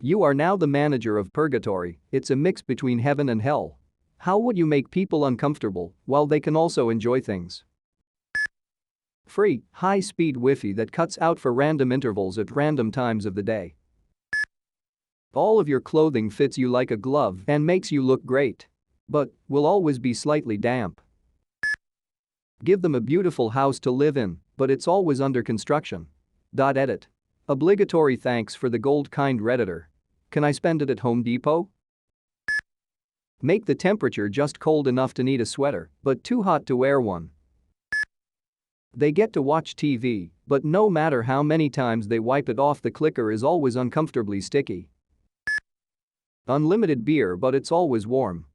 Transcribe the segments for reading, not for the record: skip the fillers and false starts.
You are now the manager of purgatory. It's a mix between heaven and hell. How would you make people uncomfortable while they can also enjoy things? Free, high-speed Wi-Fi that cuts out for random intervals at random times of the day. All of your clothing fits you like a glove and makes you look great. But will always be slightly damp. Give them a beautiful house to live in, but it's always under construction. Edit. Obligatory thanks for the gold kind Redditor. Can I spend it at Home Depot? Make the temperature just cold enough to need a sweater, but too hot to wear one. They get to watch TV, but no matter how many times they wipe it off, the clicker is always uncomfortably sticky. Unlimited beer, but it's always warm.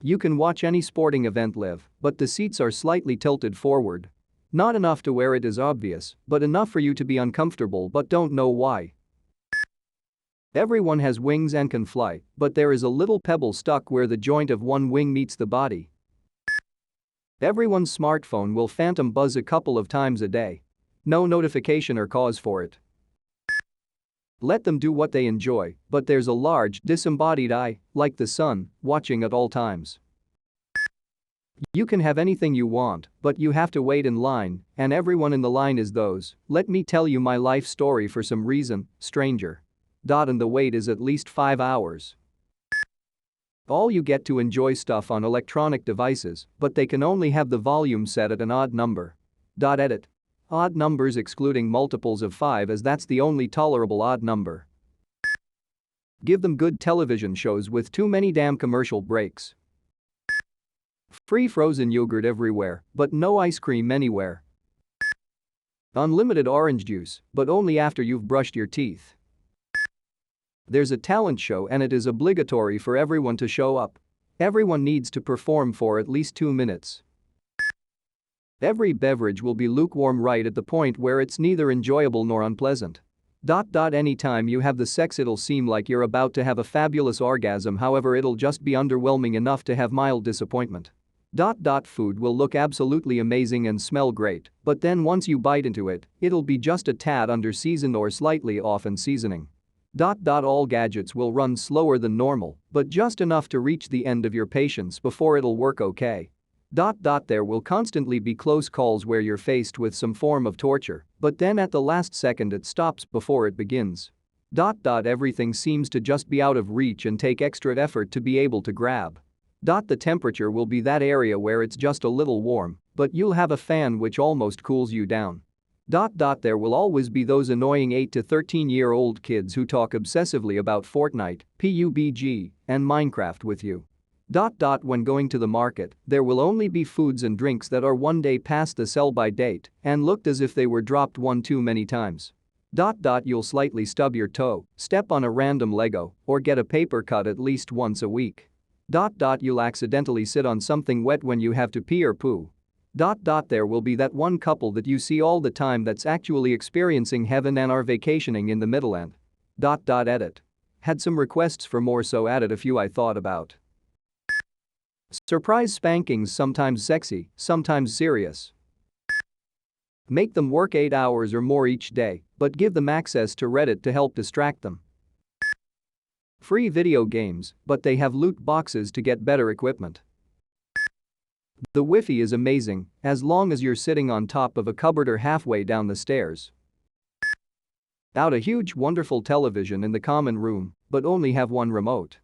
You can watch any sporting event live, but the seats are slightly tilted forward. Not enough to where it is obvious, but enough for you to be uncomfortable but don't know why. Everyone has wings and can fly, but there is a little pebble stuck where the joint of one wing meets the body. Everyone's smartphone will phantom buzz a couple of times a day. No notification or cause for it. Let them do what they enjoy, but there's a large, disembodied I, like the sun, watching at all times. You can have anything you want, but you have to wait in line, and everyone in the line is those, let me tell you my life story for some reason, stranger. And the wait is at least 5 hours. All you get to enjoy stuff on electronic devices, but they can only have the volume set at an odd number. Edit. Odd numbers excluding multiples of 5, as that's the only tolerable odd number. Give them good television shows with too many damn commercial breaks. Free frozen yogurt everywhere, but no ice cream anywhere. Unlimited orange juice, but only after you've brushed your teeth. There's a talent show and it is obligatory for everyone to show up. Everyone needs to perform for at least 2 minutes. Every beverage will be lukewarm right at the point where it's neither enjoyable nor unpleasant. Anytime you have the sex, it'll seem like you're about to have a fabulous orgasm, however it'll just be underwhelming enough to have mild disappointment. Food will look absolutely amazing and smell great, but then once you bite into it, it'll be just a tad under seasoned or slightly off in seasoning. All gadgets will run slower than normal, but just enough to reach the end of your patience before it'll work okay. There will constantly be close calls where you're faced with some form of torture, but then at the last second it stops before it begins. Everything seems to just be out of reach and take extra effort to be able to grab. The temperature will be that area where it's just a little warm, but you'll have a fan which almost cools you down. There will always be those annoying 8 to 13-year-old kids who talk obsessively about Fortnite, PUBG, and Minecraft with you. When going to the market, there will only be foods and drinks that are one day past the sell-by date and looked as if they were dropped one too many times. You'll slightly stub your toe, step on a random Lego, or get a paper cut at least once a week. You'll accidentally sit on something wet when you have to pee or poo. There will be that one couple that you see all the time that's actually experiencing heaven and are vacationing in the middle end. Edit. Had some requests for more, so added a few I thought about. Surprise spankings, sometimes sexy, sometimes serious. Make them work 8 hours or more each day, but give them access to Reddit to help distract them. Free video games, but they have loot boxes to get better equipment. The Wi-Fi is amazing, as long as you're sitting on top of a cupboard or halfway down the stairs. Out a huge wonderful television in the common room, but only have one remote.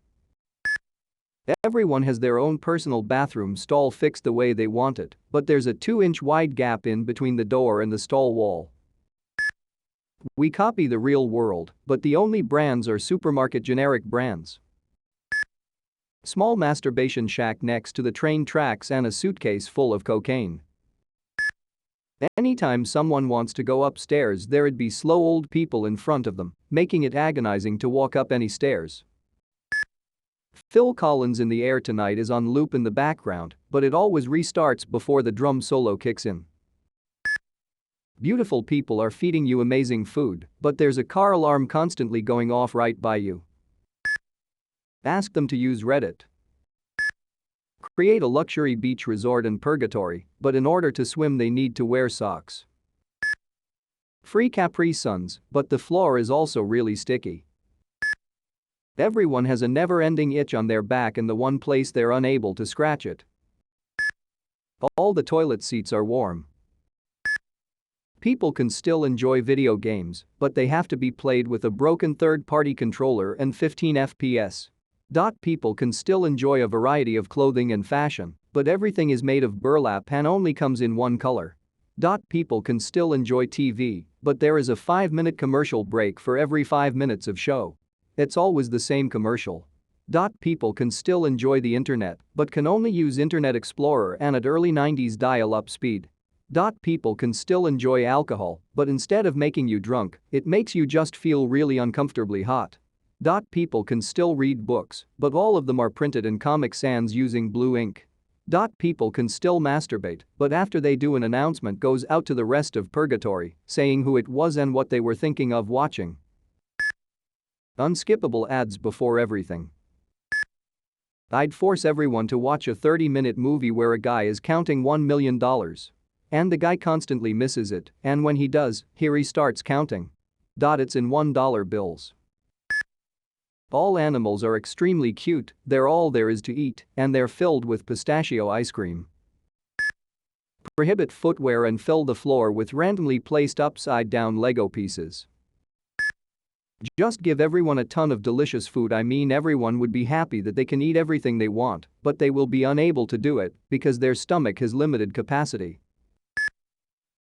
Everyone has their own personal bathroom stall fixed the way they want it, but there's a 2-inch wide gap in between the door and the stall wall. We copy the real world, but the only brands are supermarket generic brands. Small masturbation shack next to the train tracks and a suitcase full of cocaine. Anytime someone wants to go upstairs, there'd be slow old people in front of them, making it agonizing to walk up any stairs. Phil Collins in the Air Tonight is on loop in the background, but it always restarts before the drum solo kicks in. Beautiful people are feeding you amazing food, but there's a car alarm constantly going off right by you. Ask them to use Reddit. Create a luxury beach resort in purgatory, but in order to swim they need to wear socks. Free Capri Suns, but the floor is also really sticky. Everyone has a never-ending itch on their back and the one place they're unable to scratch it. All the toilet seats are warm. People can still enjoy video games, but they have to be played with a broken third-party controller and 15 FPS. People can still enjoy a variety of clothing and fashion, but everything is made of burlap and only comes in one color. People can still enjoy TV, but there is a 5-minute commercial break for every 5 minutes of show. It's always the same commercial. People can still enjoy the internet, but can only use Internet Explorer and at early 90s dial-up speed. People can still enjoy alcohol, but instead of making you drunk, it makes you just feel really uncomfortably hot. People can still read books, but all of them are printed in Comic Sans using blue ink. People can still masturbate, but after they do an announcement goes out to the rest of purgatory, saying who it was and what they were thinking of watching. Unskippable ads before everything. I'd force everyone to watch a 30-minute movie where a guy is counting $1 million. And the guy constantly misses it, and when he does, here he starts counting. It's in $1 bills. All animals are extremely cute, they're all there is to eat, and they're filled with pistachio ice cream. Prohibit footwear and fill the floor with randomly placed upside-down Lego pieces. Just give everyone a ton of delicious food. I mean, everyone would be happy that they can eat everything they want, but they will be unable to do it because their stomach has limited capacity.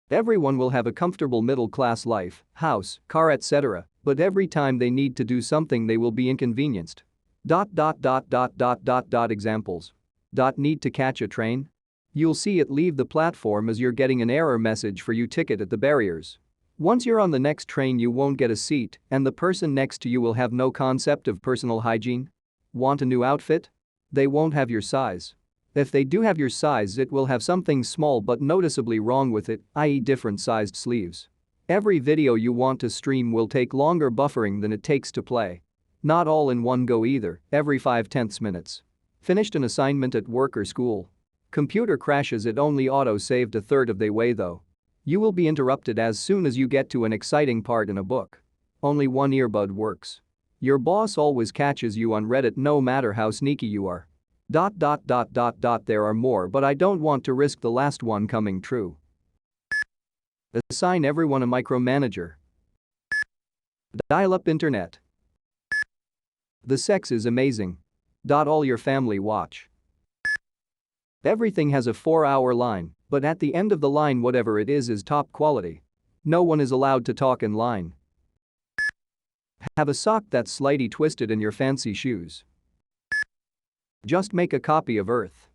Everyone will have a comfortable middle-class life, house, car, etc., but every time they need to do something they will be inconvenienced. Examples. Need to catch a train? You'll see it leave the platform as you're getting an error message for your ticket at the barriers. Once you're on the next train you won't get a seat and the person next to you will have no concept of personal hygiene. Want a new outfit? They won't have your size. If they do have your size it will have something small but noticeably wrong with it, i.e. different sized sleeves. Every video you want to stream will take longer buffering than it takes to play. Not all in one go either, every 5/10 minutes. Finished an assignment at work or school. Computer crashes, it only auto-saved a third of the way though. You will be interrupted as soon as you get to an exciting part in a book. Only one earbud works. Your boss always catches you on Reddit no matter how sneaky you are. There are more but I don't want to risk the last one coming true. Assign everyone a micromanager. Dial-up internet. The sex is amazing. All your family watch. Everything has a 4-hour line, but at the end of the line whatever it is top quality. No one is allowed to talk in line. Have a sock that's slightly twisted in your fancy shoes. Just make a copy of Earth.